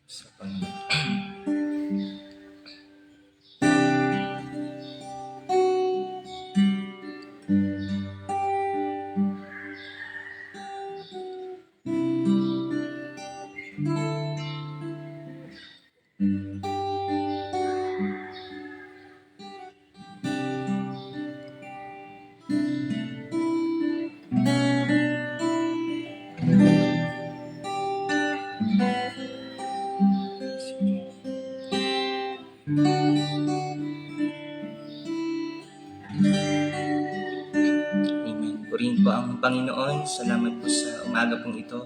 Sa Panginoon. Amen. Purihin po ang Panginoon. Salamat po sa umaga pong ito.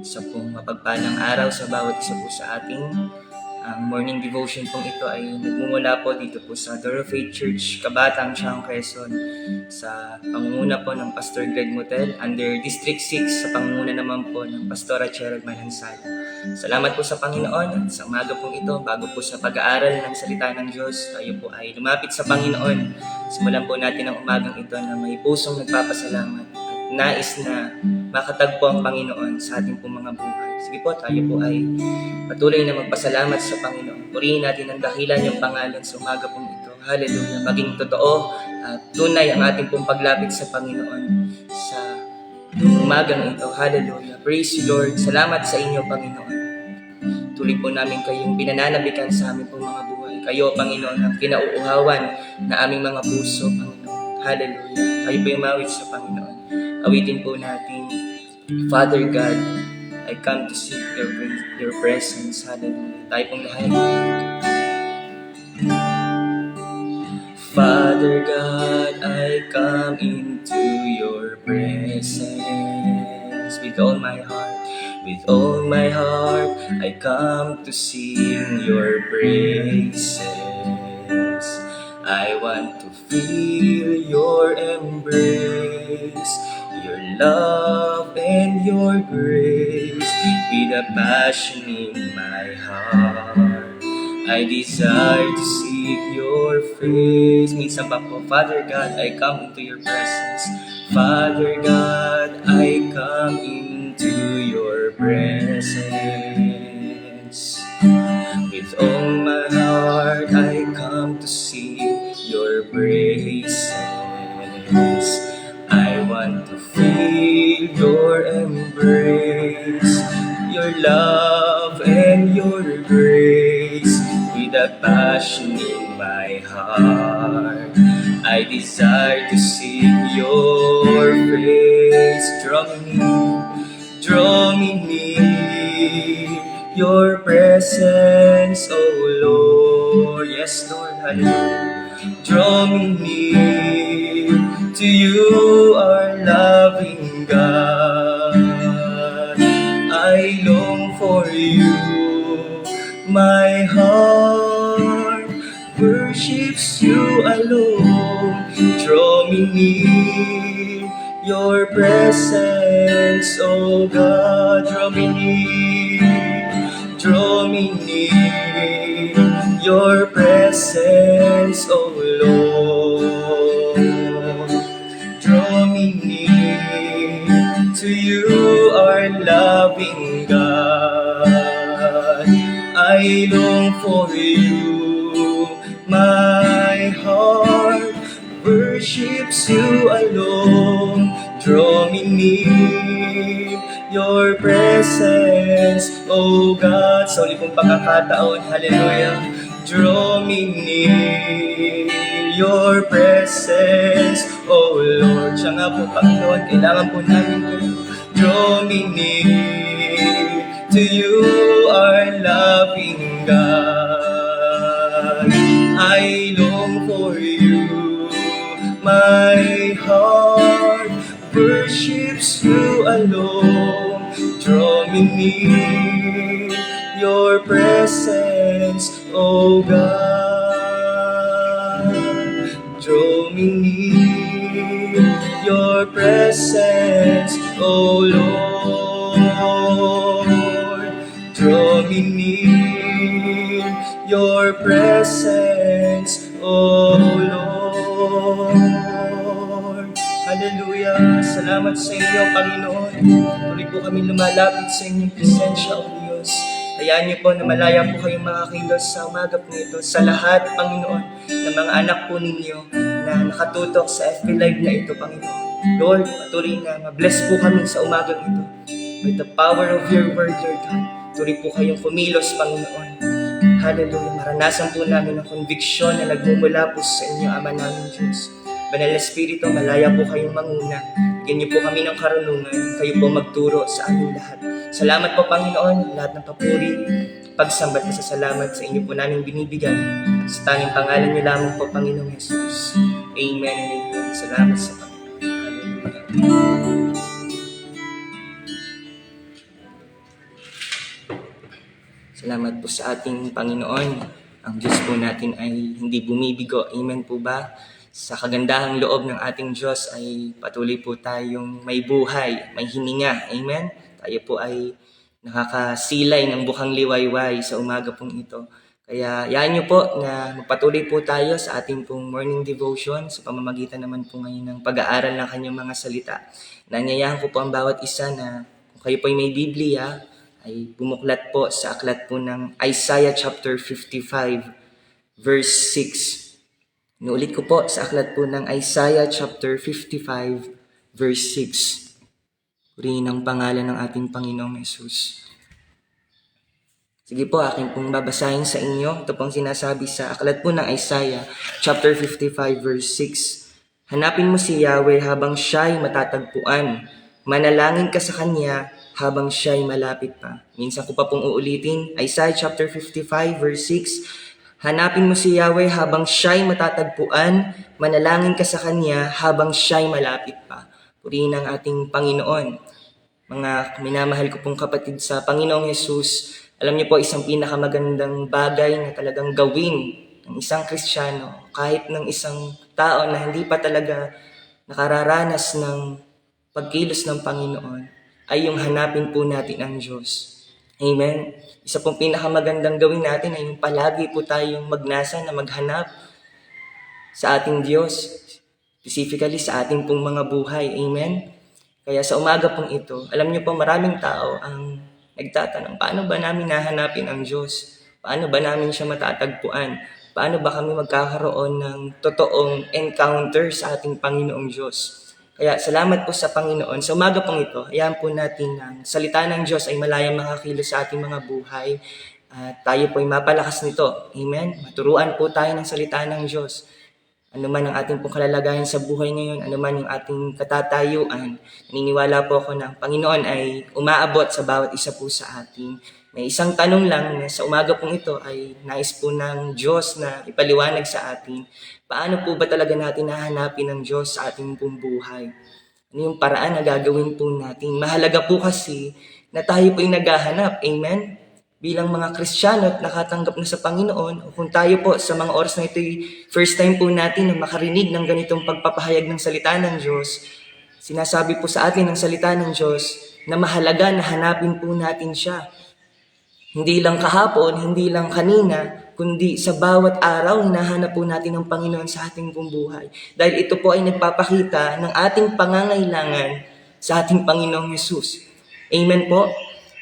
Isa pong mapagpalang araw sa bawat isa po sa ating. Ang morning devotion pong ito ay nagmumula po dito po sa Door of Faith Church, Kabatang, Siang, Quezon, sa pangunguna po ng Pastor Greg Motel, under District 6, sa pangunguna naman po ng Pastora Cheryl Manansala. Salamat po sa Panginoon at sa umaga pong ito, bago po sa pag-aaral ng salita ng Diyos, tayo po ay lumapit sa Panginoon. Simulan po natin ang umagang ito na may pusong nagpapasalamat at nais na makatagpo ang Panginoon sa ating pong mga buhay. Sige po, tayo po ay patuloy na magpasalamat sa Purihin natin ang dakilan niyang pangalan sa umaga pong ito. Hallelujah. Maging totoo at tunay ang ating pong paglapit sa Panginoon sa umagang ito. Hallelujah. Praise you, Lord. Salamat sa inyo, Panginoon. Tuloy po namin kayong pinananabikan sa aming pong mga buhay. Kayo, Panginoon, ang kinauuhawan na aming mga puso, Panginoon. Hallelujah. Kayo po yung mawit sa Panginoon. Awitin po natin, Father God, I come to seek your presence. Hallelujah. Tayo pong lahat. Father God, I come into your presence with all my heart. With all my heart, I come to sing your praises. I want to feel your embrace, your love and your grace, with a passion in my heart. I desire to seek your face. Minsan pa po, Father God, I come into your presence. Father God, I come into your presence. With all my heart, I come to sing your praises. I want to feel your embrace, your love and your grace, with a passion in my heart. I desire to see your face. Draw me near, your presence, oh Lord. Yes, Lord, hallelujah. Draw me near to you, our loving God. I long for you, my heart worships you alone. Draw me near, your presence, oh God. Draw me near, your presence, oh Lord. Draw me near, to you, our loving God. I long for you, my heart worships you alone. Draw me near, your presence, oh God. Sa uli pong pagkakataon, hallelujah. Draw me near, your presence, oh Lord. Siya nga po, Panginoon, kailangan po namin kayo. Draw me near to you, our loving God. I long for you, my heart worships you alone. Draw me near, your presence, oh God. Draw me near, your presence, oh Lord. Draw me near, your presence, oh Lord. Hallelujah. Salamat sa inyo, Panginoon. Tuloy po kami lumalapit sa inyong presensya, O Diyos. Hayaan niyo po na malaya po kayong makakilos sa umaga po ito sa lahat, Panginoon, ng mga anak po ninyo na nakatutok sa FB Live na ito, Panginoon. Lord, patuloy na ma-bless po kami sa umagang ito. With the power of your word, Lord God, tuloy po kayong kumilos, Panginoon. Hallelujah. Maranasan po namin ang conviction na nagmumula po sa inyo, Ama namin Diyos. Banal na Espiritu, malaya po kayong manguna. Bigyan niyo po kami ng karunungan. Kayo po magturo sa aming lahat. Salamat po, Panginoon. Lahat ng papuri, pagsambat na sa salamat sa inyo po namin binibigyan. Sa tanging pangalan niyo lamang po, Panginoong Jesus. Amen and amen. Salamat sa Panginoon. Hallelujah. Salamat po sa ating Panginoon. Ang Diyos po natin ay hindi bumibigo. Amen po ba? Sa kagandahang loob ng ating Diyos ay patuloy po tayong may buhay, may hininga. Amen? Tayo po ay nakakasilay ng bukhang liwayway sa umaga pong ito. Kaya yaan niyo po na magpatuloy po tayo sa ating pong morning devotion sa pamamagitan naman po ngayon ng pag-aaral ng kanyang mga salita. Nanyayahan ko po ang bawat isa na kung kayo po ay may Biblia, ay bumuklat po sa aklat po ng Isaiah chapter 55 verse 6. Inuulit ko po sa aklat po ng Isaiah chapter 55 verse 6. Purihin ang pangalan ng ating Panginoong Jesus. Sige po, aking pong babasahin sa inyo. Ito pong sinasabi sa aklat po ng Isaiah chapter 55 verse 6. Hanapin mo si Yahweh habang siya'y matatagpuan. Manalangin ka sa Kanya habang siya'y malapit pa. Minsan ko pa pong uulitin. Isaiah chapter 55 verse 6. Hanapin mo si Yahweh habang siya'y matatagpuan, manalangin ka sa Kanya habang siya'y malapit pa. Purihin ang ating Panginoon. Mga minamahal ko pong kapatid sa Panginoong Jesus, alam niyo po isang pinakamagandang bagay na talagang gawin ng isang Kristiyano, kahit ng isang tao na hindi pa talaga nakararanas ng pagkilos ng Panginoon, ay yung hanapin po natin ang Diyos. Amen. Isa pong pinakamagandang gawin natin ay yung palagi po tayong magnasa na maghanap sa ating Diyos. Specifically sa ating pong mga buhay. Amen. Kaya sa umaga pong ito, alam niyo po maraming tao ang nagtatanong, paano ba namin nahanapin ang Diyos? Paano ba namin siya matatagpuan? Paano ba kami magkakaroon ng totoong encounter sa ating Panginoong Diyos? Kaya salamat po sa Panginoon. Sa umaga pong ito, hayaan po natin ang salita ng Diyos ay malayang makakilos sa ating mga buhay. At tayo po ay mapalakas nito. Amen? Maturuan po tayo ng salita ng Diyos. Ano man ang ating pong kalalagayan sa buhay ngayon, ano man yung ating katatayuan, naniniwala po ako na ang Panginoon ay umaabot sa bawat isa po sa atin. May isang tanong lang na sa umaga pong ito ay nais po ng Diyos na ipaliwanag sa atin. Paano po ba talaga natin nahanapin ang Diyos sa ating pong buhay? Ano yung paraan na gagawin po natin? Mahalaga po kasi na tayo po yung naghahanap. Amen? Bilang mga Kristiyano at nakatanggap na sa Panginoon, o kung tayo po sa mga oras na ito first time po natin na makarinig ng ganitong pagpapahayag ng salita ng Diyos, sinasabi po sa atin ng salita ng Diyos na mahalaga na hanapin po natin siya. Hindi lang kahapon, hindi lang kanina, kundi sa bawat araw, hinahanap po natin ang Panginoon sa ating buong buhay. Dahil ito po ay nagpapakita ng ating pangangailangan sa ating Panginoong Hesus. Amen po?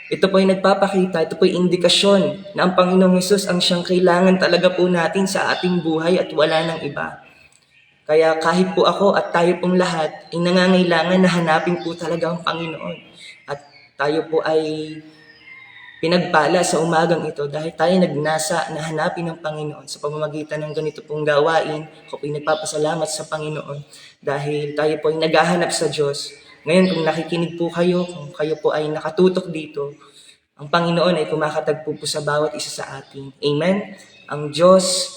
Ito po ay nagpapakita, ito po ay indikasyon na ang Panginoong Hesus ang siyang kailangan talaga po natin sa ating buhay at wala nang iba. Kaya kahit po ako at tayo pong lahat ay nangangailangan na hanapin po talaga ang Panginoon. At tayo po ay pinagpala sa umagang ito dahil tayo nagnasa na hanapin ang Panginoon sa pamamagitan ng ganito pong gawain. Ako po ay nagpapasalamat sa Panginoon dahil tayo po ay naghahanap sa Diyos. Ngayon kung nakikinig po kayo, kung kayo po ay nakatutok dito, ang Panginoon ay kumakatagpo po sa bawat isa sa atin. Amen? Ang Diyos,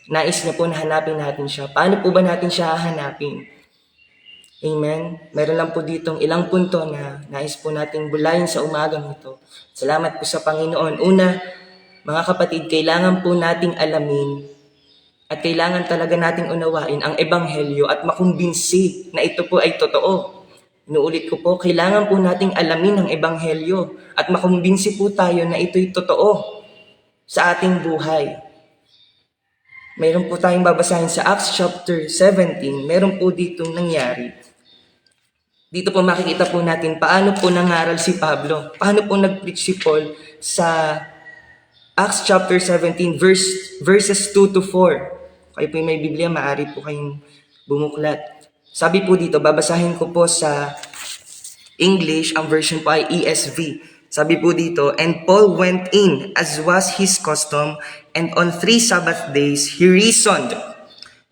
nais niya po na hanapin natin siya. Paano po ba natin siya hahanapin? Amen. Meron lang po ditong ilang punto na nais po nating bulayin sa umagang ito. Salamat po sa Panginoon. Una, mga kapatid, kailangan po nating alamin at kailangan talaga nating unawain ang Ebanghelyo at makumbinsi na ito po ay totoo. Inuulit ko po, kailangan po nating alamin ang Ebanghelyo at makumbinsi po tayo na ito'y totoo sa ating buhay. Meron po tayong babasahin sa Acts chapter 17. Meron po ditong nangyari. Dito po makikita po natin paano po nangaral si Pablo. Paano po nag-preach si Paul sa Acts chapter 17 verses 2 to 4. Kayo po may Biblia, maaari po kayong bumuklat. Sabi po dito, babasahin ko po sa English, ang version po ay ESV. Sabi po dito, "And Paul went in, as was his custom, and on 3 Sabbath days he reasoned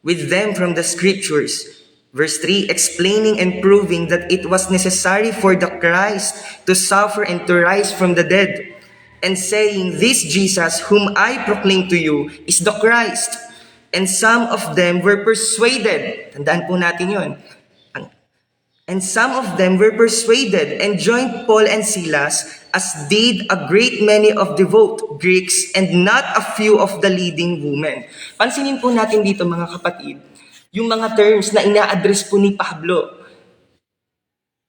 with them from the scriptures." Verse 3, explaining and proving that it was necessary for the Christ to suffer and to rise from the dead, and saying, "This Jesus whom I proclaim to you is the Christ." And some of them were persuaded. Tandaan po natin yun. And some of them were persuaded and joined Paul and Silas, as did a great many of devout Greeks and not a few of the leading women. Pansinin po natin dito mga kapatid, yung mga terms na ina-address po ni Pablo.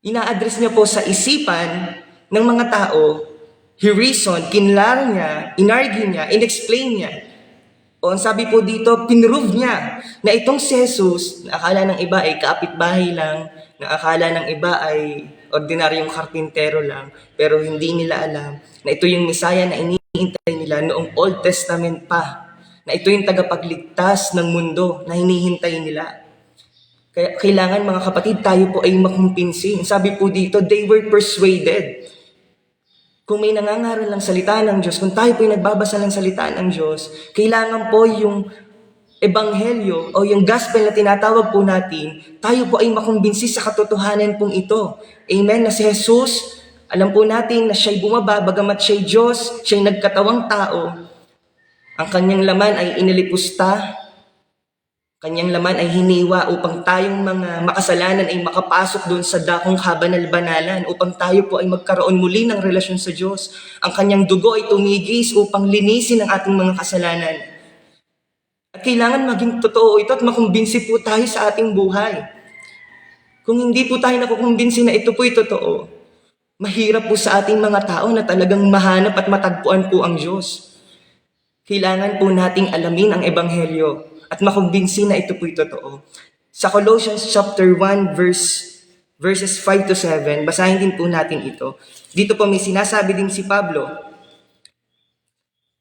Ina-address niya po sa isipan ng mga tao. He reasoned, kinlaro niya, inargue niya, inexplain niya. O ang sabi po dito, pinrove niya na itong si Jesus, na akala ng iba ay kapitbahay lang, na akala ng iba ay ordinaryong karpintero lang, pero hindi nila alam na ito yung Messiah na iniintay nila noong Old Testament pa. Na ito yung tagapagligtas ng mundo na hinihintay nila. Kaya kailangan mga kapatid, tayo po ay makumpinsi. Sabi po dito, they were persuaded. Kung may nangangaral ng salita ng Diyos, kung tayo po ay nagbabasa ng salita ng Diyos, kailangan po yung Ebanghelyo o yung gospel na tinatawag po natin, tayo po ay makumbinsi sa katotohanan pong ito. Amen? Na si Jesus, alam po natin na siya'y bumaba, bagamat siya'y Diyos, siya'y nagkatawang tao. Ang kanyang laman ay inilipusta, kanyang laman ay hiniwa upang tayong mga makasalanan ay makapasok doon sa dakong kabanal-banalan, upang tayo po ay magkaroon muli ng relasyon sa Diyos. Ang kanyang dugo ay tumigis upang linisin ang ating mga kasalanan. At kailangan maging totoo ito at makumbinsi po tayo sa ating buhay. Kung hindi po tayo nakukumbinsi na ito po'y totoo, mahirap po sa ating mga tao na talagang mahanap at matagpuan po ang Diyos. Kailangan po nating alamin ang Ebanghelyo at makumbinsi na ito po'y totoo. Sa Colossians chapter 1 verses 5 to 7, basahin din po natin ito. Dito po may sinasabi din si Pablo.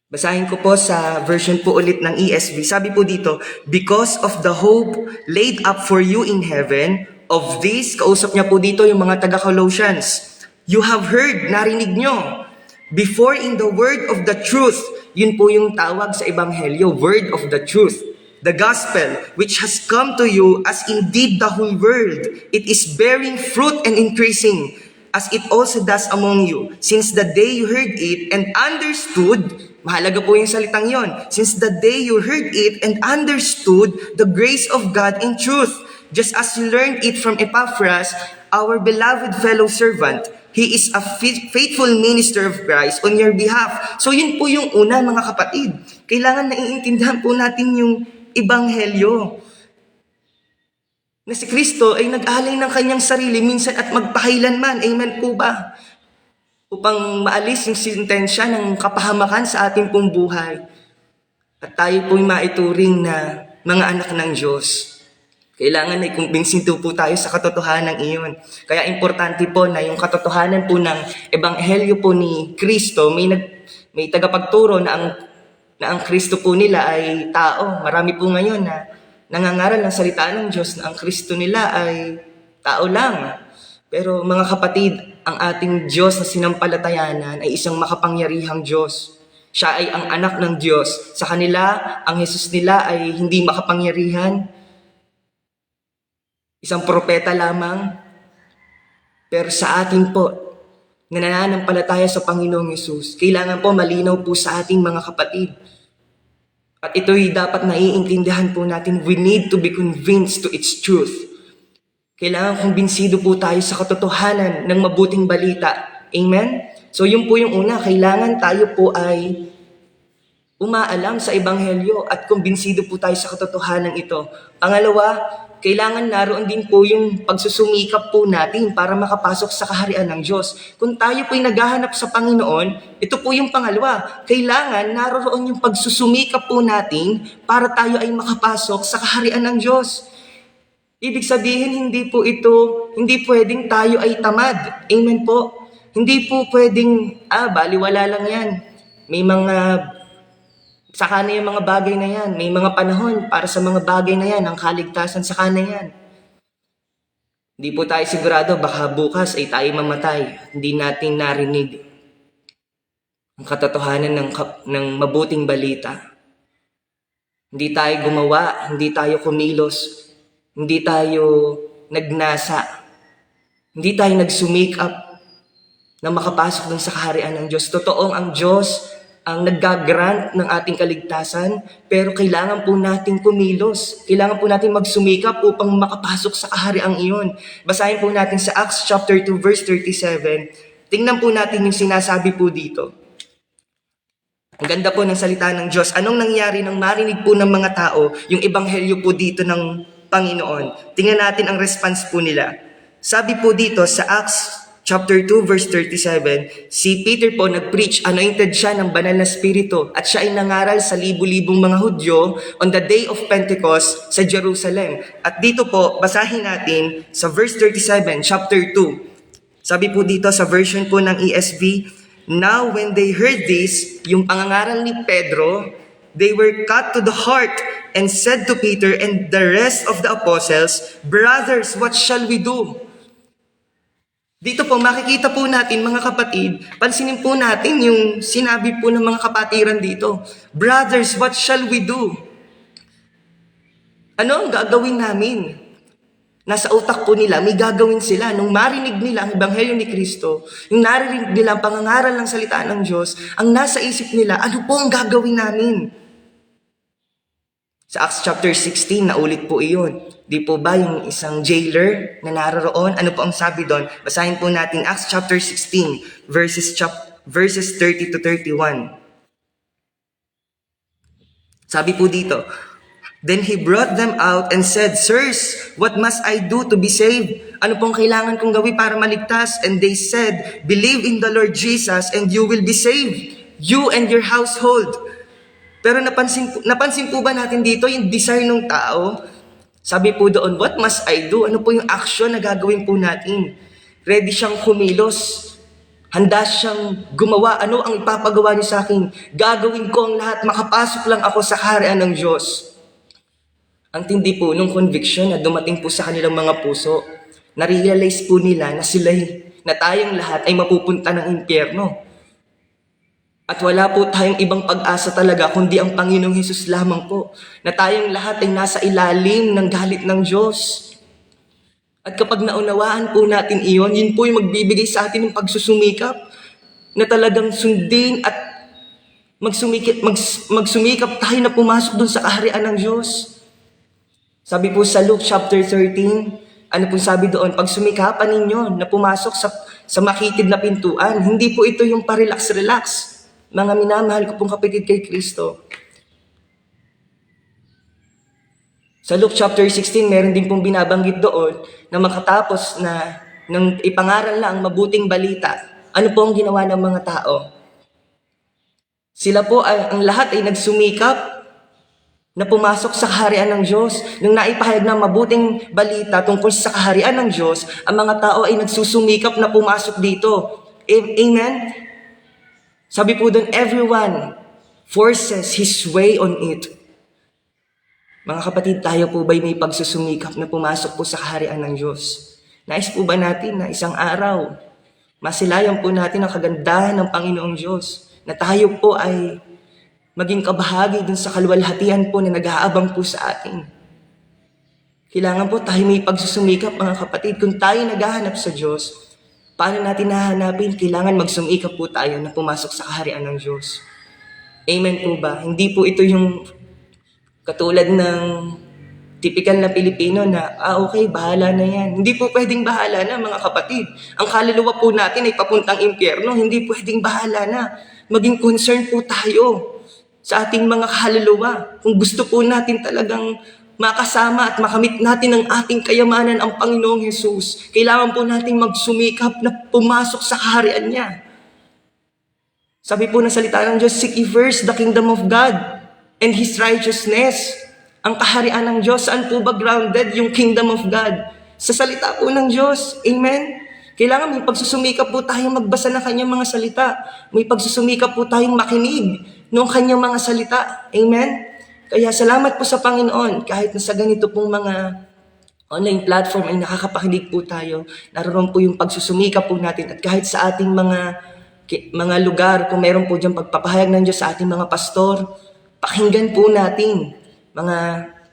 Basahin ko po sa version po ulit ng ESV. Sabi po dito, "Because of the hope laid up for you in heaven, of this," kausap niya po dito yung mga taga-Colossians, "you have heard," narinig nyo, "before in the word of the truth." Yun po yung tawag sa Ebanghelyo, word of the truth. "The gospel, which has come to you, as indeed the whole world, it is bearing fruit and increasing, as it also does among you, since the day you heard it and understood," mahalaga po yung salitang yon, "since the day you heard it and understood the grace of God in truth, just as you learned it from Epaphras, our beloved fellow servant. He is a faithful minister of Christ on your behalf." So yun po yung una mga kapatid. Kailangan naiintindihan po natin yung Ebanghelyo. Na si Kristo ay nag-alay ng kanyang sarili minsan at magpakailanman. Amen po ba? Upang maalis yung sentensya ng kapahamakan sa ating pong buhay. At tayo po'y maituring na mga anak ng Diyos. Kailangan ay kumbinsido po tayo sa katotohanan iyon. Kaya importante po na yung katotohanan po ng ebanghelyo po ni Kristo, may tagapagturo na ang Kristo po nila ay tao. Marami po ngayon na nangangaral ng salita ng Diyos na ang Kristo nila ay tao lang. Pero mga kapatid, ang ating Diyos na sinampalatayanan ay isang makapangyarihang Diyos. Siya ay ang anak ng Diyos. Sa kanila, ang Jesus nila ay hindi makapangyarihan. Isang propeta lamang. Pero sa atin po, na nananampalataya sa Panginoong Yesus, kailangan po malinaw po sa ating mga kapatid. At ito'y dapat naiintindihan po natin. We need to be convinced to its truth. Kailangan kumbinsido po tayo sa katotohanan ng mabuting balita. Amen? So yun po yung una, kailangan tayo po ay umaalam sa ebanghelyo at kumbinsido po tayo sa katotohanan ito. Pangalawa, kailangan naroon din po yung pagsusumikap po natin para makapasok sa kaharian ng Diyos. Kung tayo po'y naghahanap sa Panginoon, ito po yung pangalawa. Kailangan naroon yung pagsusumikap po natin para tayo ay makapasok sa kaharian ng Diyos. Ibig sabihin, hindi pwedeng tayo ay tamad. Amen po. Hindi po pwedeng, baliwala lang yan. Saka na yung mga bagay na yan. May mga panahon para sa mga bagay na yan. Ang kaligtasan saka na yan. Hindi po tayo sigurado, baka bukas ay tayo mamatay. Hindi natin narinig ang katotohanan ng mabuting balita. Hindi tayo gumawa, hindi tayo kumilos, hindi tayo nagnasa, hindi tayo nagsumikap na makapasok dun sa kaharian ng Diyos. Totoong ang Diyos ang nag-grant ng ating kaligtasan, pero kailangan po natin kumilos. Kailangan po natin magsumikap upang makapasok sa kahariang iyon. Basahin po natin sa Acts chapter 2 verse 37. Tingnan po natin yung sinasabi po dito. Ang ganda po ng salita ng Diyos. Anong nangyari nang marinig po ng mga tao yung ebanghelyo po dito ng Panginoon? Tingnan natin ang response po nila. Sabi po dito sa Acts chapter 2 verse 37, si Peter po nag-preach, anointed siya ng banal na spirito at siya ay nangaral sa libu-libong mga Hudyo on the day of Pentecost sa Jerusalem. At dito po, basahin natin sa verse 37, chapter 2. Sabi po dito sa version po ng ESV, now when they heard this, yung pangangaral ni Pedro, they were cut to the heart and said to Peter and the rest of the apostles, brothers, what shall we do? Dito po, makikita po natin mga kapatid, pansinin po natin yung sinabi po ng mga kapatiran dito. Brothers, what shall we do? Ano ang gagawin namin? Nasa utak po nila, may gagawin sila. Nung marinig nila ang ebanghelyo ni Kristo, yung narinig nila ang pangangaral ng salita ng Diyos, ang nasa isip nila, ano po ang gagawin namin? Sa Acts chapter 16, naulit po iyon. Di po ba yung isang jailer na naroon? Ano po ang sabi doon? Basahin po natin Acts chapter 16, verses 30 to 31. Sabi po dito, then he brought them out and said, sirs, what must I do to be saved? Ano pong kailangan kong gawin para maligtas? And they said, believe in the Lord Jesus and you will be saved, you and your household. Pero napansin po ba natin dito yung desire ng tao? Sabi po doon, what must I do? Ano po yung action na gagawin po natin? Ready siyang kumilos. Handa siyang gumawa. Ano ang ipapagawa niyo sa akin? Gagawin ko ang lahat. Makapasok lang ako sa kaharian ng Diyos. Ang tindi po nung conviction na dumating po sa kanilang mga puso. Na-realize po nila na tayong lahat ay mapupunta ng impyerno. At wala po tayong ibang pag-asa talaga kundi ang Panginoong Hesus lamang po. Na tayong lahat ay nasa ilalim ng galit ng Diyos. At kapag naunawaan po natin iyon, yun po yung magbibigay sa atin ng pagsusumikap na talagang sundin at magsumikap tayo na pumasok dun sa kaharian ng Diyos. Sabi po sa Luke chapter 13, ano po sabi doon? Pagsumikapan ninyo na pumasok sa makitid na pintuan. Hindi po ito yung parelax-relax. Mga minamahal ko pong kapatid kay Kristo. Sa Luke chapter 16, meron din pong binabanggit doon na makatapos na nang ipangaral lang mabuting balita, ano po ang ginawa ng mga tao? Sila po ang lahat ay nagsumikap na pumasok sa kaharian ng Diyos. Nung naipahayag ng mabuting balita tungkol sa kaharian ng Diyos, ang mga tao ay nagsusumikap na pumasok dito. Amen? Sabi po doon, everyone forces his way on it. Mga kapatid, tayo po ba'y may pagsusumikap na pumasok po sa kaharian ng Diyos? Nais po ba natin na isang araw, masilayan po natin ang kagandahan ng Panginoong Diyos, na tayo po ay maging kabahagi dun sa kaluwalhatian po na nag-aabang po sa atin. Kailangan po tayo may pagsusumikap, mga kapatid. Kung tayo naghahanap sa Diyos, paano natin nahanapin? Kailangan magsumikap po tayo na pumasok sa kaharian ng Diyos. Amen po ba? Hindi po ito yung katulad ng typical na Pilipino na, okay, bahala na yan. Hindi po pwedeng bahala na, mga kapatid. Ang kaluluwa po natin ay papuntang impyerno. Hindi pwedeng bahala na. Maging concern po tayo sa ating mga kaluluwa. Kung gusto po natin talagang makasama at makamit natin ang ating kayamanan ang Panginoong Hesus, kailangan po natin magsumikap na pumasok sa kaharian niya. Sabi po ng salita ng Diyos, seek ye first the kingdom of God and His righteousness. Ang kaharian ng Diyos, saan po ba grounded yung kingdom of God? Sa salita po ng Diyos. Amen? Kailangan may pagsusumikap po tayong magbasa ng kanyang mga salita. May pagsusumikap po tayong makinig ng kanyang mga salita. Amen? Kaya salamat po sa Panginoon. Kahit na sa ganito pong mga online platform ay nakakapakinig po tayo. Naroon po yung pagsusumikap po natin. At kahit sa ating mga lugar, kung meron po dyan pagpapahayag ng Diyos sa ating mga pastor, pakinggan po natin. Mga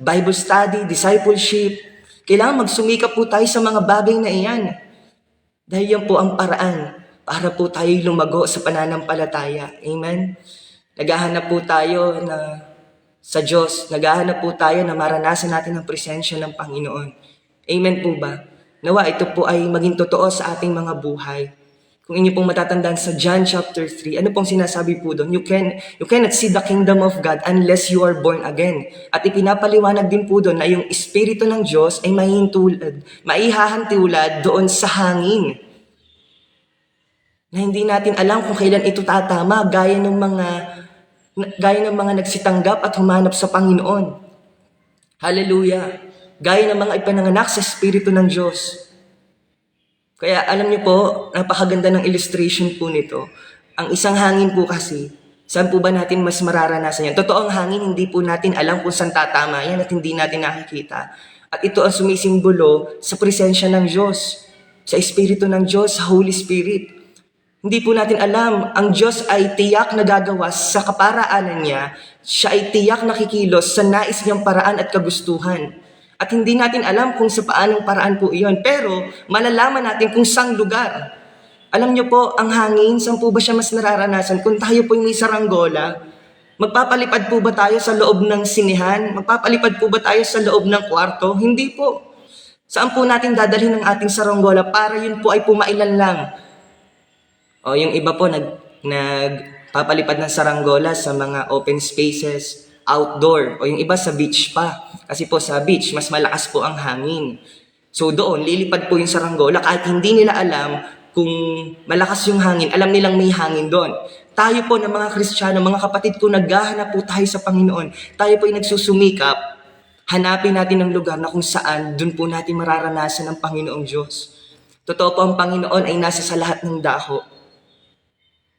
Bible study, discipleship. Kailangan magsumikap po tayo sa mga bagay na iyan. Dahil yan po ang paraan para po tayo lumago sa pananampalataya. Amen? Naghahanap po tayo na sa Diyos. Naghahanap po tayo na maranasan natin ang presensya ng Panginoon. Amen po ba? Nawa ito po ay maging totoo sa ating mga buhay. Kung inyo pong matatandaan sa John chapter 3, ano pong sinasabi po doon? You cannot see the kingdom of God unless you are born again. At ipinapaliwanag din po doon na yung Espiritu ng Diyos ay maihahantiulad doon sa hangin. Na hindi natin alam kung kailan ito tatama, gaya ng mga nagsitanggap at humanap sa Panginoon. Hallelujah! Gaya ng mga ipinanganak sa Espiritu ng Diyos. Kaya alam niyo po, napakaganda ng illustration po nito. Ang isang hangin po kasi, saan po ba natin mas mararanasan yan? Totoo ang hangin, hindi po natin alam kung saan tatama yan at hindi natin nakikita. At ito ang sumisimbolo sa presensya ng Diyos, sa Espiritu ng Diyos, sa Holy Spirit. Hindi po natin alam, ang Diyos ay tiyak na gagawa sa kaparaanan niya, siya ay tiyak na kikilos sa nais niyang paraan at kagustuhan. At hindi natin alam kung sa paanong paraan po iyon. Pero malalaman natin kung saang lugar. Alam niyo po, ang hangin, saan po ba siya mas nararanasan? Kung tayo po may saranggola, magpapalipad po ba tayo sa loob ng sinihan? Magpapalipad po ba tayo sa loob ng kwarto? Hindi po. Saan po natin dadalhin ang ating saranggola para yun po ay pumailan lang? O yung iba po nagpapalipad ng saranggola sa mga open spaces, outdoor, o yung iba sa beach pa. Kasi po sa beach, mas malakas po ang hangin. So doon, lilipad po yung saranggola kahit hindi nila alam kung malakas yung hangin, alam nilang may hangin doon. Tayo po ng mga Kristiyano, mga kapatid ko, naghahanap po tayo sa Panginoon. Tayo po ay nagsusumikap, hanapin natin ang lugar na kung saan doon po natin mararanasan ang Panginoong Diyos. Totoo po ang Panginoon ay nasa sa lahat ng dako.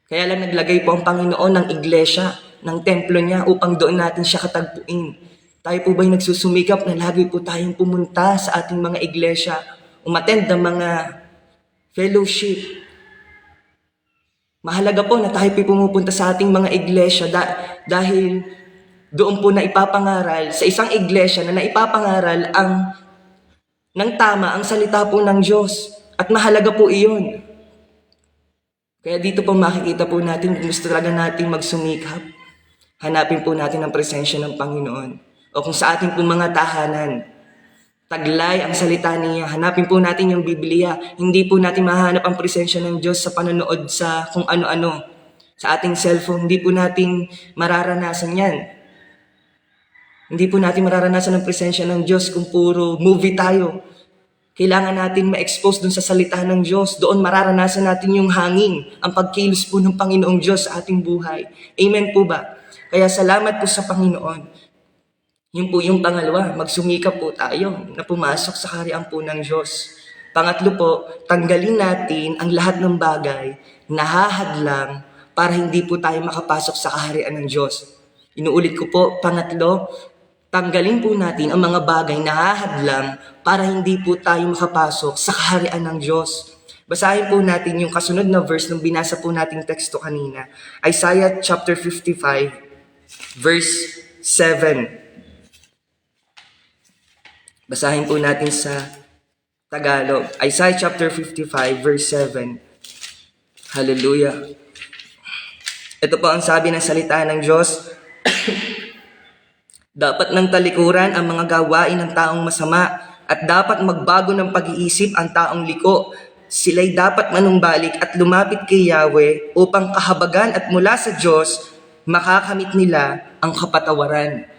Kaya lang naglagay po ang Panginoon ng iglesia, ng templo niya upang doon natin siya katagpuin. Tayo po ba'y nagsusumikap na lagi po tayong pumunta sa ating mga iglesia, umattend ng mga fellowship? Mahalaga po na tayo po pumupunta sa ating mga iglesia dahil doon po na ipapangaral sa isang iglesia na naipapangaral ng tama ang salita po ng Diyos. At mahalaga po iyon. Kaya dito po makikita po natin kung gusto talaga natin magsumikap. Hanapin po natin ang presensya ng Panginoon. O kung sa ating po mga tahanan, taglay ang salita niya. Hanapin po natin yung Biblia. Hindi po natin mahanap ang presensya ng Diyos sa panonood sa kung ano-ano. Sa ating cellphone, hindi po natin mararanasan yan. Hindi po natin mararanasan ang presensya ng Diyos kung puro movie tayo. Kailangan natin ma-expose dun sa salita ng Diyos. Doon mararanasan natin yung hangin, ang pagkilos po ng Panginoong Diyos sa ating buhay. Amen po ba? Kaya salamat po sa Panginoon. Yun po yung pangalawa, magsumikap po tayo na pumasok sa kaharian po ng Diyos. Pangatlo po, tanggalin natin ang lahat ng bagay na hahadlang para hindi po tayo makapasok sa kaharian ng Diyos. Inuulit ko po, pangatlo, tanggalin po natin ang mga bagay na hahadlang para hindi po tayo makapasok sa kaharian ng Diyos. Basahin po natin yung kasunod na verse nung binasa po nating teksto kanina. Isaiah chapter 55, verse 7. Basahin po natin sa Tagalog. Isaiah chapter 55, verse 7. Hallelujah. Ito po ang sabi ng salita ng Diyos. Dapat ng talikuran ang mga gawain ng taong masama at dapat magbago ng pag-iisip ang taong liko. Sila'y dapat manumbalik at lumapit kay Yahweh upang kahabagan at mula sa Diyos makakamit nila ang kapatawaran.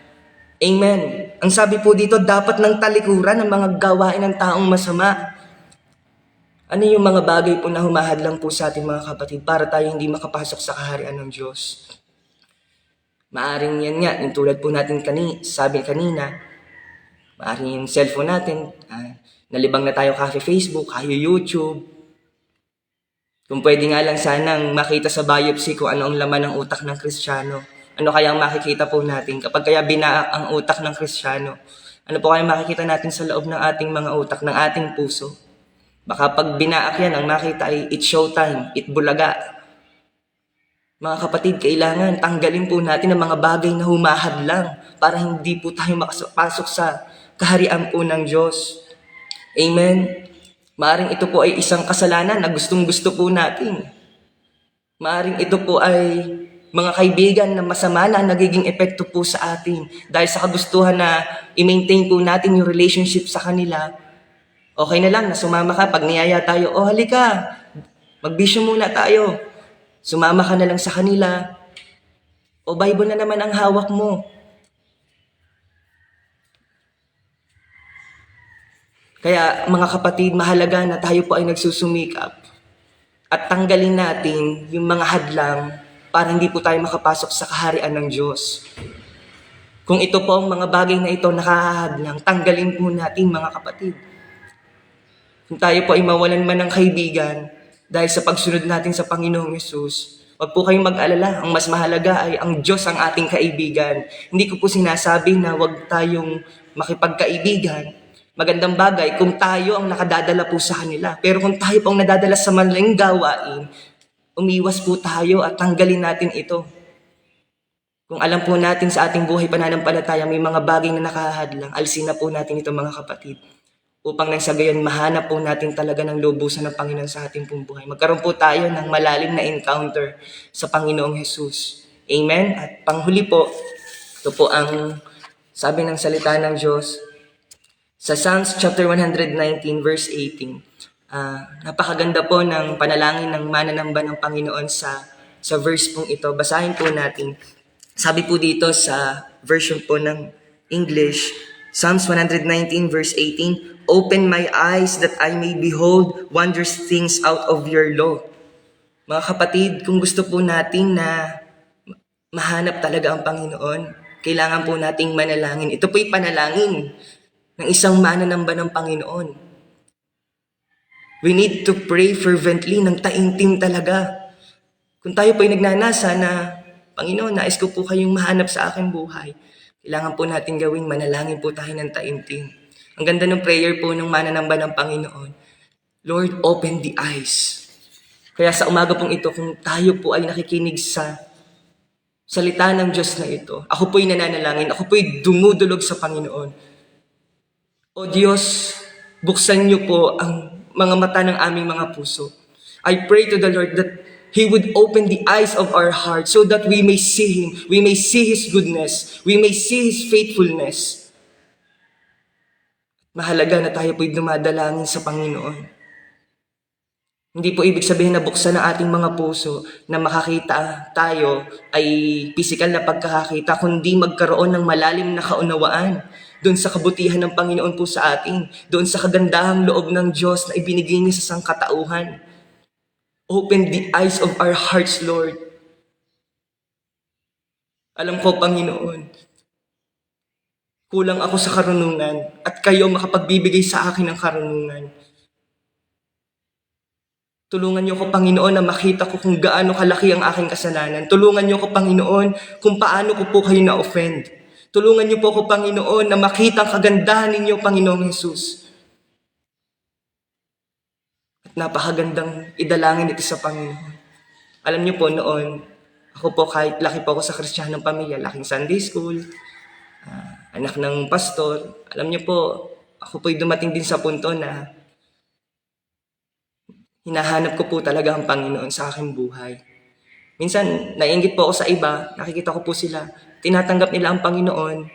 Amen. Ang sabi po dito, dapat ng talikuran ang mga gawain ng taong masama. Ano yung mga bagay po na humahadlang po sa ating mga kapatid para tayo hindi makapasok sa kaharian ng Diyos? Maaring yan nga, yung tulad po natin sabi kanina, maaring yung cellphone natin, nalibang na tayo kafe Facebook, kayo YouTube. Kung pwede nga lang sanang makita sa biopsy kung ano ang laman ng utak ng Kristiyano. Ano kaya ang makikita po natin kapag kaya binaak ang utak ng Kristiyano? Ano po kaya makikita natin sa loob ng ating mga utak, ng ating puso? Baka pag binaak yan, ang makita ay it's showtime, it bulaga. Mga kapatid, kailangan tanggalin po natin ang mga bagay na humahadlang para hindi po tayo makapasok sa kaharian po ng Diyos. Amen? Maaring ito po ay isang kasalanan na gustong-gusto po natin. Maaring ito po ay mga kaibigan na masama na nagiging epekto po sa atin dahil sa kagustuhan na i-maintain po natin yung relationship sa kanila. Okay na lang na sumama ka pag niyaya tayo, halika, magbisyo muna tayo. Sumama ka na lang sa kanila. O Bible na naman ang hawak mo. Kaya mga kapatid, mahalaga na tayo po ay nagsusumikap at tanggalin natin yung mga hadlang para hindi po tayo makapasok sa kaharian ng Diyos. Kung ito po ang mga bagay na ito nakahadlang, tanggalin po natin mga kapatid. Kung tayo po ay mawalan man ng kaibigan dahil sa pagsunod natin sa Panginoong Yesus, wag po kayong mag-alala. Ang mas mahalaga ay ang Diyos ang ating kaibigan. Hindi ko po sinasabi na wag tayong makipagkaibigan. Magandang bagay kung tayo ang nakadadala po sa kanila. Pero kung tayo po ang nadadala sa maling gawain, umiwas po tayo at tanggalin natin ito. Kung alam po natin sa ating buhay pananampalataya may mga bagay na nakahadlang, alisin na po natin ito mga kapatid. Upang nang sa gayon mahanap po natin talaga ng lubusan ng Panginoon sa ating pong buhay. Magkaroon po tayo ng malalim na encounter sa Panginoong Jesus. Amen? At panghuli po, ito po ang sabi ng salita ng Diyos sa Psalms chapter 119 verse 18. Napakaganda po ng panalangin ng mananamba ng Panginoon sa verse pong ito. Basahin po natin. Sabi po dito sa version po ng English, Psalms 119 verse 18, "Open my eyes that I may behold wondrous things out of your law." Mga kapatid, kung gusto po natin na mahanap talaga ang Panginoon, kailangan po nating manalangin. Ito po'y panalangin ng isang mananamba ng Panginoon. We need to pray fervently ng taimtim talaga. Kung tayo po'y nagnanasa na, Panginoon, nais ko po kayong mahanap sa aking buhay, kailangan po natin gawing manalangin po tayo ng taimtim. Ang ganda ng prayer po ng mananamba ng Panginoon. Lord, open the eyes. Kaya sa umaga pong ito, kung tayo po ay nakikinig sa salita ng Diyos na ito, ako po'y nananalangin, ako po'y dumudulog sa Panginoon. O Diyos, buksan niyo po ang mga mata ng aming mga puso. I pray to the Lord that He would open the eyes of our heart so that we may see Him, we may see His goodness, we may see His faithfulness. Mahalaga na tayo po'y dumadalangin sa Panginoon. Hindi po ibig sabihin na buksan ang ating mga puso na makakita tayo ay physical na pagkakakita, kundi magkaroon ng malalim na kaunawaan doon sa kabutihan ng Panginoon po sa atin, doon sa kagandahang loob ng Diyos na ibinigay niya sa sangkatauhan. Open the eyes of our hearts, Lord. Alam ko, Panginoon, kulang ako sa karunungan at kayo makapagbibigay sa akin ng karunungan. Tulungan niyo ko, Panginoon, na makita ko kung gaano kalaki ang aking kasalanan. Tulungan niyo ko, Panginoon, kung paano ko po kayo na-offend. Tulungan niyo po ako, Panginoon, na makita ang kagandahan ninyo, Panginoong Jesus. At napakagandang idalangin ito sa Panginoon. Alam niyo po noon, ako po kahit laki po ako sa Kristiyanong pamilya, laking Sunday school, anak ng pastor, alam niyo po, ako po'y dumating din sa punto na hinahanap ko po talaga ang Panginoon sa aking buhay. Minsan, naiinggit po ako sa iba, nakikita ko po sila, tinatanggap nila ang Panginoon,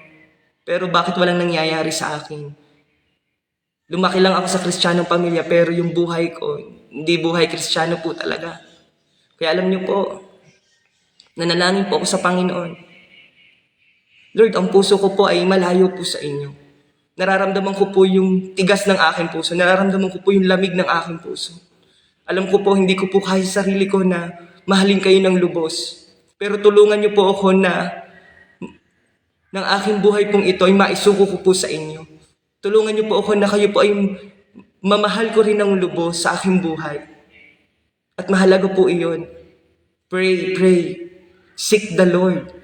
pero bakit walang nangyayari sa akin? Lumaki lang ako sa Kristiyanong pamilya, pero yung buhay ko, hindi buhay Kristiyano po talaga. Kaya alam niyo po, nanalangin po ako sa Panginoon. Lord, ang puso ko po ay malayo po sa inyo. Nararamdaman ko po yung tigas ng aking puso. Nararamdaman ko po yung lamig ng aking puso. Alam ko po, hindi ko po kaya sa sarili ko na mahalin kayo ng lubos. Pero tulungan niyo po ako na ng aking buhay pong ito ay maisuko ko po sa inyo. Tulungan niyo po ako na kayo po ay mamahal ko rin ng lubos sa aking buhay. At mahalaga po iyon. Pray, pray. Seek the Lord.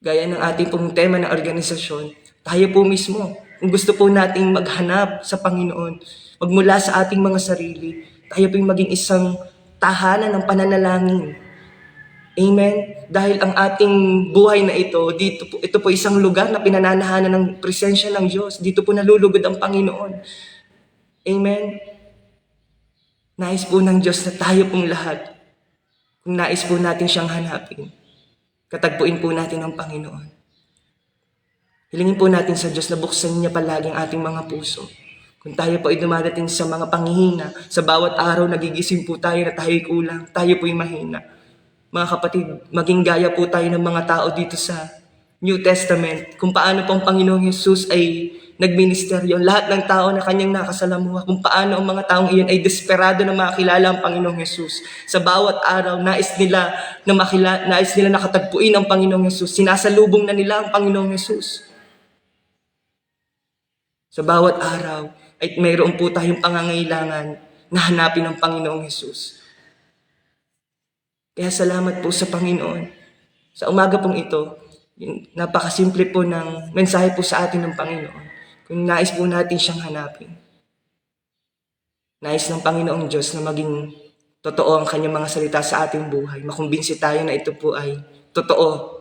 Gaya ng ating pong tema ng organisasyon, tayo po mismo, kung gusto po nating maghanap sa Panginoon, magmula sa ating mga sarili, tayo po maging isang tahanan ng pananalangin. Amen? Dahil ang ating buhay na ito, ito po isang lugar na pinananahanan ng presensya ng Diyos. Dito po nalulugod ang Panginoon. Amen? Nais po ng Diyos na tayo pong lahat, kung nais po natin siyang hanapin, katagpuin po natin ang Panginoon. Hilingin po natin sa Diyos na buksan niya palagi ang ating mga puso. Kung tayo po ay dumadating sa mga panghihina, sa bawat araw nagigising po tayo na tayo'y kulang, tayo po'y mahina. Mga kapatid, maging gaya po tayo ng mga tao dito sa New Testament, kung paano po ang Panginoong Jesus ay nagministeryo. Lahat ng tao na kanyang nakasalamuha, kung paano ang mga taong iyon ay desperado na makilala ang Panginoong Jesus. Sa bawat araw, nais nila nakatagpuin ang Panginoong Jesus. Sinasalubong na nila ang Panginoong Jesus. Sa bawat araw, ay mayroon po tayong pangangailangan na hanapin ang Panginoong Jesus. Kaya salamat po sa Panginoon. Sa umaga pong ito, napakasimple po ng mensahe po sa atin ng Panginoon. Kung nais po natin siyang hanapin. Nais ng Panginoong Diyos na maging totoo ang kanyang mga salita sa ating buhay. Makumbinsi tayo na ito po ay totoo.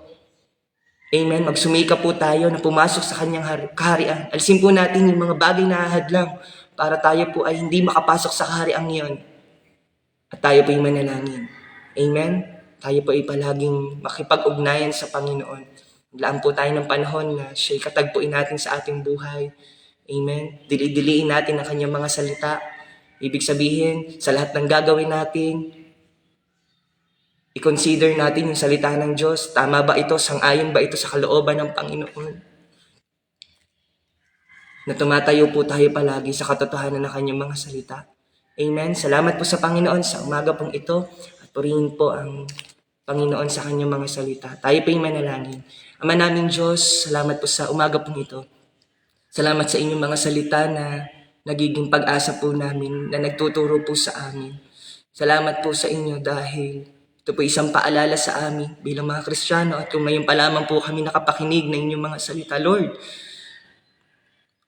Amen. Magsumika po tayo na pumasok sa kanyang kaharian. Alisin po natin yung mga bagay na hadlang para tayo po ay hindi makapasok sa kaharian iyon. At tayo po ay manalangin. Amen. Tayo po ay palaging makipag-ugnayan sa Panginoon. Laan po tayo ng panahon na siya'y katagpuin natin sa ating buhay. Amen. Dili-diliin natin ang kanyang mga salita. Ibig sabihin, sa lahat ng gagawin natin, i-consider natin yung salita ng Diyos. Tama ba ito? Sang-ayon ba ito sa kalooban ng Panginoon? Na tumatayo po tayo palagi sa katotohanan ng kanyang mga salita. Amen. Salamat po sa Panginoon sa umaga pong ito. At purihin po ang Panginoon sa kanyang mga salita. Tayo po yung manalangin. Ama naming Diyos, salamat po sa umaga pong ito. Salamat sa inyong mga salita na nagiging pag-asa po namin, na nagtuturo po sa amin. Salamat po sa inyo dahil ito po isang paalala sa amin bilang mga Kristiyano at kung ngayon pa lamang po kami nakapakinig ng inyong mga salita, Lord,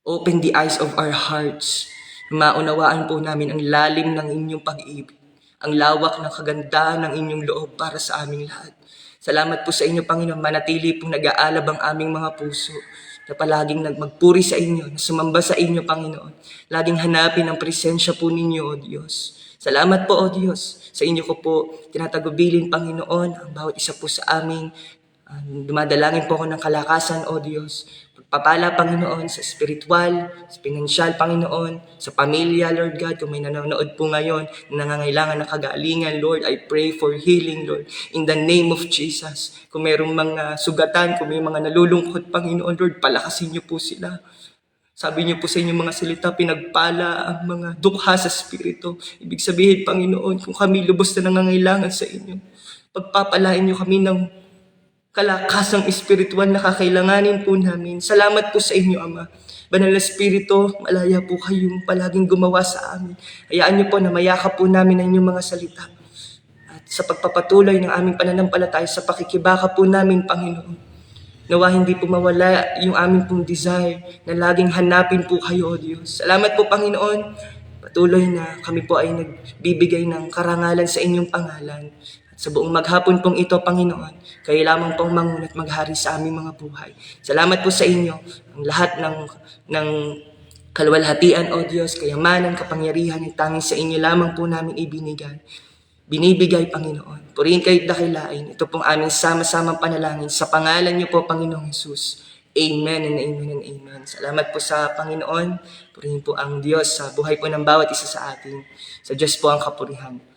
open the eyes of our hearts. Maunawaan po namin ang lalim ng inyong pag-ibig, ang lawak ng kagandahan ng inyong loob para sa aming lahat. Salamat po sa inyo, Panginoon, manatili pong nag-aalab ang aming mga puso, na palaging magpuri sa inyo, na sumamba sa inyo, Panginoon. Laging hanapin ang presensya po ninyo, O Diyos. Salamat po, O Diyos. Sa inyo ko po tinatagubilin, Panginoon, ang bawat isa po sa amin. Dumadalangin po ako ng kalakasan, O Diyos. Pagpapala, Panginoon, sa spiritual, sa pinansyal, Panginoon, sa pamilya, Lord God. Kung may nanonood po ngayon na nangangailangan ng kagalingan, Lord, I pray for healing, Lord. In the name of Jesus. Kung mayroong mga sugatan, kung may mga nalulungkot, Panginoon, Lord, palakasin niyo po sila. Sabi niyo po sa inyong mga salita, pinagpala ang mga dukha sa Espiritu. Ibig sabihin, Panginoon, kung kami lubos na nangangailangan sa inyo, pagpapalain niyo kami ng kalakasang espiritual na kakailanganin po namin. Salamat po sa inyo, Ama. Banal na Espiritu, malaya po kayong palaging gumawa sa amin. Hayaan niyo po na mayakap po namin ang inyong mga salita. At sa pagpapatuloy ng aming pananampalataya sa pakikibaka po namin, Panginoon, nawa hindi po mawala yung aming pong desire na laging hanapin po kayo, O Diyos. Salamat po, Panginoon. Patuloy na kami po ay nagbibigay ng karangalan sa inyong pangalan. At sa buong maghapon pong ito, Panginoon, kayo lamang pong mangunat maghari sa aming mga buhay. Salamat po sa inyo. Ang lahat ng kaluwalhatian, O Diyos, kayamanan, kapangyarihan, ay tanging sa inyo lamang po namin binibigay, Panginoon. Purihin kayo't dakilain. Ito pong aming sama-samang panalangin. Sa pangalan niyo po, Panginoong Jesus. Amen and amen and amen. Salamat po sa Panginoon. Purihin po ang Diyos sa buhay po ng bawat isa sa atin. Sa Diyos po ang kapurihan.